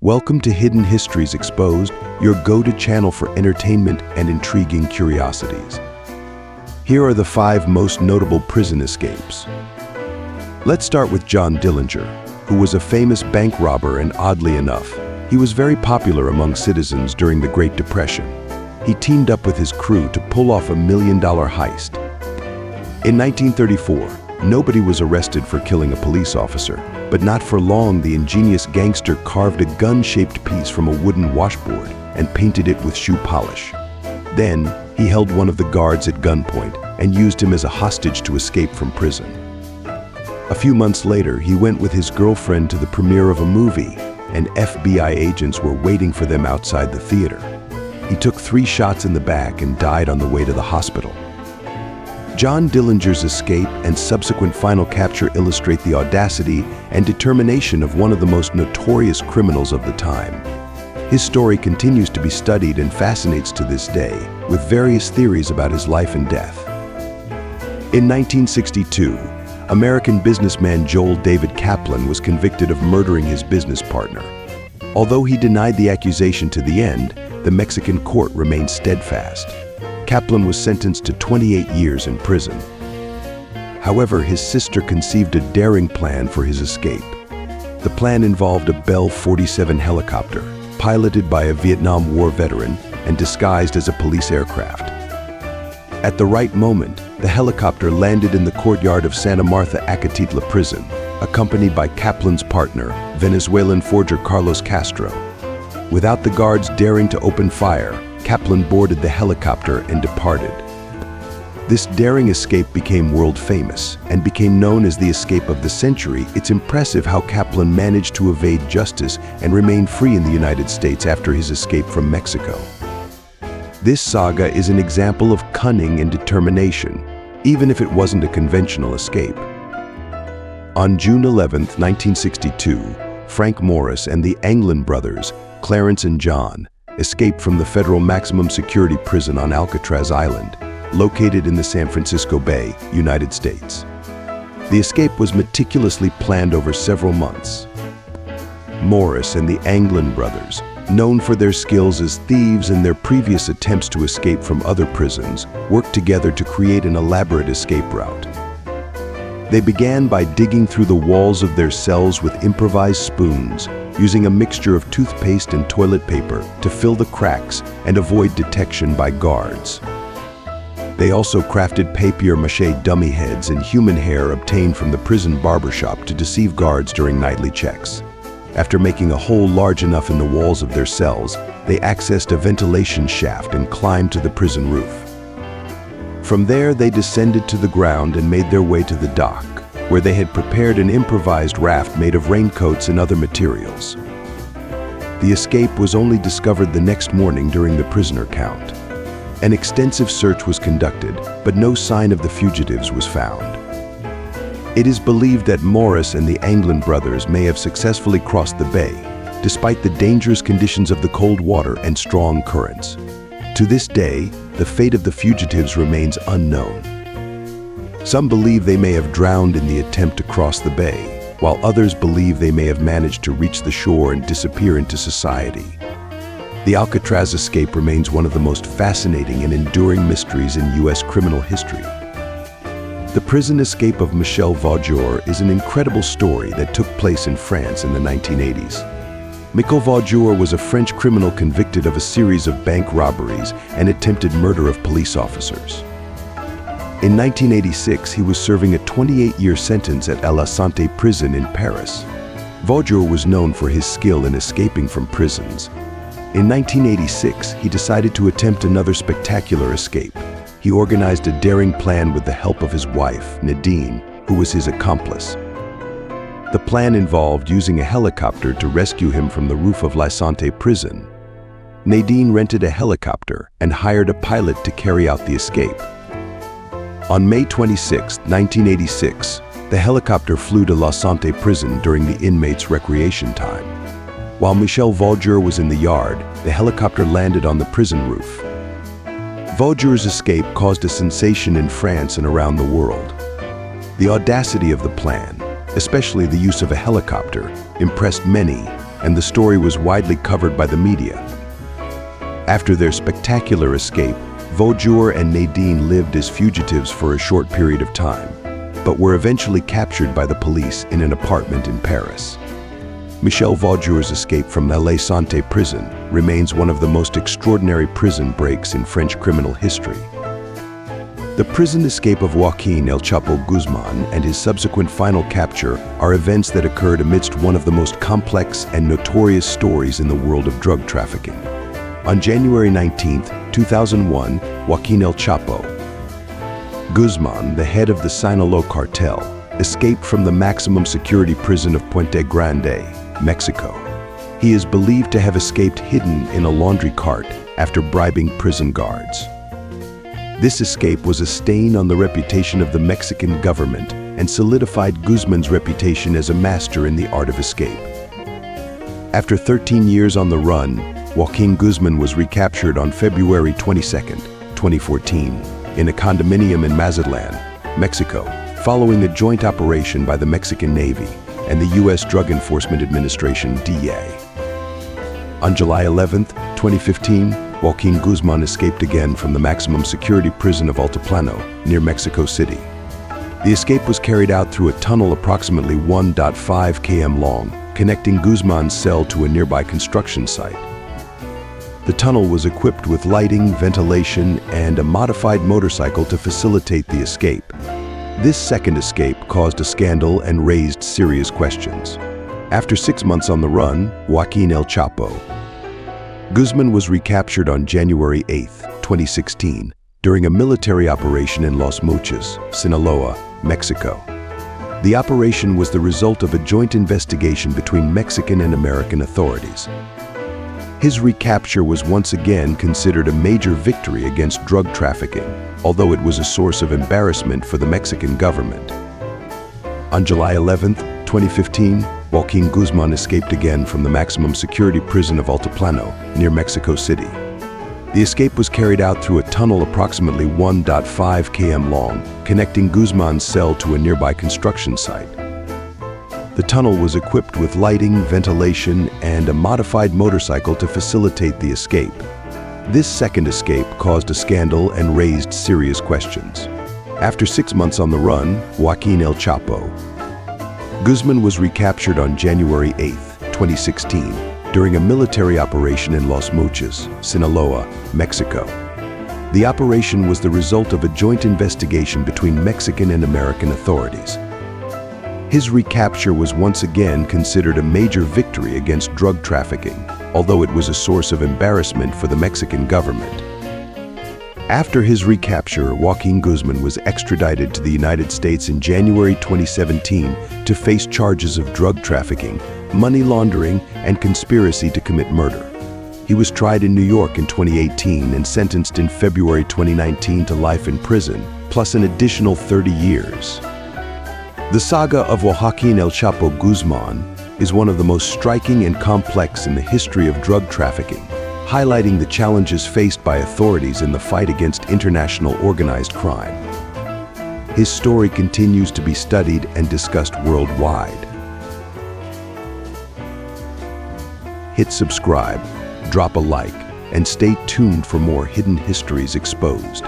Welcome to Hidden Histories Exposed, your go-to channel for entertainment and intriguing curiosities. Here are the 5 most notable prison escapes. Let's start with John Dillinger, who was a famous bank robber, and oddly enough, he was very popular among citizens during the Great Depression. He teamed up with his crew to pull off a $1 million heist. In 1934, nobody was arrested for killing a police officer, but not for long the ingenious gangster carved a gun-shaped piece from a wooden washboard and painted it with shoe polish. Then, he held one of the guards at gunpoint and used him as a hostage to escape from prison. A few months later, he went with his girlfriend to the premiere of a movie, and FBI agents were waiting for them outside the theater. He took 3 shots in the back and died on the way to the hospital. John Dillinger's escape and subsequent final capture illustrate the audacity and determination of one of the most notorious criminals of the time. His story continues to be studied and fascinates to this day, with various theories about his life and death. In 1962, American businessman Joel David Kaplan was convicted of murdering his business partner. Although he denied the accusation to the end, the Mexican court remained steadfast. Kaplan was sentenced to 28 years in prison. However, his sister conceived a daring plan for his escape. The plan involved a Bell 47 helicopter, piloted by a Vietnam War veteran and disguised as a police aircraft. At the right moment, the helicopter landed in the courtyard of Santa Marta Acatitla prison, accompanied by Kaplan's partner, Venezuelan forger Carlos Castro. Without the guards daring to open fire, Kaplan boarded the helicopter and departed. This daring escape became world famous and became known as the escape of the century. It's impressive how Kaplan managed to evade justice and remain free in the United States after his escape from Mexico. This saga is an example of cunning and determination, even if it wasn't a conventional escape. On June 11, 1962, Frank Morris and the Anglin brothers, Clarence and John, escaped from the federal maximum security prison on Alcatraz Island, located in the San Francisco Bay, United States. The escape was meticulously planned over several months. Morris and the Anglin brothers, known for their skills as thieves and their previous attempts to escape from other prisons, worked together to create an elaborate escape route. They began by digging through the walls of their cells with improvised spoons, using a mixture of toothpaste and toilet paper to fill the cracks and avoid detection by guards. They also crafted papier-mâché dummy heads and human hair obtained from the prison barbershop to deceive guards during nightly checks. After making a hole large enough in the walls of their cells, they accessed a ventilation shaft and climbed to the prison roof. From there, they descended to the ground and made their way to the dock, where they had prepared an improvised raft made of raincoats and other materials. The escape was only discovered the next morning during the prisoner count. An extensive search was conducted, but no sign of the fugitives was found. It is believed that Morris and the Anglin brothers may have successfully crossed the bay, despite the dangerous conditions of the cold water and strong currents. To this day, the fate of the fugitives remains unknown. Some believe they may have drowned in the attempt to cross the bay, while others believe they may have managed to reach the shore and disappear into society. The Alcatraz escape remains one of the most fascinating and enduring mysteries in U.S. criminal history. The prison escape of Michel Vaujour is an incredible story that took place in France in the 1980s. Michel Vaujour was a French criminal convicted of a series of bank robberies and attempted murder of police officers. In 1986, he was serving a 28-year sentence at La Santé prison in Paris. Vaujour was known for his skill in escaping from prisons. In 1986, he decided to attempt another spectacular escape. He organized a daring plan with the help of his wife, Nadine, who was his accomplice. The plan involved using a helicopter to rescue him from the roof of La Santé prison. Nadine rented a helicopter and hired a pilot to carry out the escape. On May 26, 1986, the helicopter flew to La Santé prison during the inmates' recreation time. While Michel Vaujour was in the yard, the helicopter landed on the prison roof. Vaujour's escape caused a sensation in France and around the world. The audacity of the plan, especially the use of a helicopter, impressed many, and the story was widely covered by the media. After their spectacular escape, Voudjour and Nadine lived as fugitives for a short period of time, but were eventually captured by the police in an apartment in Paris. Michel Vaudjour's escape from La Santé prison remains one of the most extraordinary prison breaks in French criminal history. The prison escape of Joaquin El Chapo Guzman and his subsequent final capture are events that occurred amidst one of the most complex and notorious stories in the world of drug trafficking. On January 19, 2001, Joaquin El Chapo Guzman, the head of the Sinaloa cartel, escaped from the maximum security prison of Puente Grande, Mexico. He is believed to have escaped hidden in a laundry cart after bribing prison guards. This escape was a stain on the reputation of the Mexican government and solidified Guzman's reputation as a master in the art of escape. After 13 years on the run, Joaquin Guzman was recaptured on February 22, 2014, in a condominium in Mazatlan, Mexico, following a joint operation by the Mexican Navy and the U.S. Drug Enforcement Administration, DEA. On July 11, 2015, Joaquin Guzman escaped again from the maximum security prison of Altiplano, near Mexico City. The escape was carried out through a tunnel approximately 1.5 km long, connecting Guzman's cell to a nearby construction site. The tunnel was equipped with lighting, ventilation, and a modified motorcycle to facilitate the escape. This second escape caused a scandal and raised serious questions. After 6 months on the run, Joaquin El Chapo Guzman was recaptured on January 8, 2016, during a military operation in Los Mochis, Sinaloa, Mexico. The operation was the result of a joint investigation between Mexican and American authorities. His recapture was once again considered a major victory against drug trafficking, although it was a source of embarrassment for the Mexican government. On July 11, 2015, Joaquin Guzman escaped again from the maximum security prison of Altiplano, near Mexico City. The escape was carried out through a tunnel approximately 1.5 km long, connecting Guzman's cell to a nearby construction site. The tunnel was equipped with lighting, ventilation, and a modified motorcycle to facilitate the escape. This second escape caused a scandal and raised serious questions. After 6 months on the run, Joaquin El Chapo Guzman was recaptured on January 8, 2016, during a military operation in Los Mochis, Sinaloa, Mexico. The operation was the result of a joint investigation between Mexican and American authorities. His recapture was once again considered a major victory against drug trafficking, although it was a source of embarrassment for the Mexican government. After his recapture, Joaquin Guzman was extradited to the United States in January 2017 to face charges of drug trafficking, money laundering, and conspiracy to commit murder. He was tried in New York in 2018 and sentenced in February 2019 to life in prison, plus an additional 30 years. The saga of Joaquin El Chapo Guzman is one of the most striking and complex in the history of drug trafficking, highlighting the challenges faced by authorities in the fight against international organized crime. His story continues to be studied and discussed worldwide. Hit subscribe, drop a like, and stay tuned for more hidden histories exposed.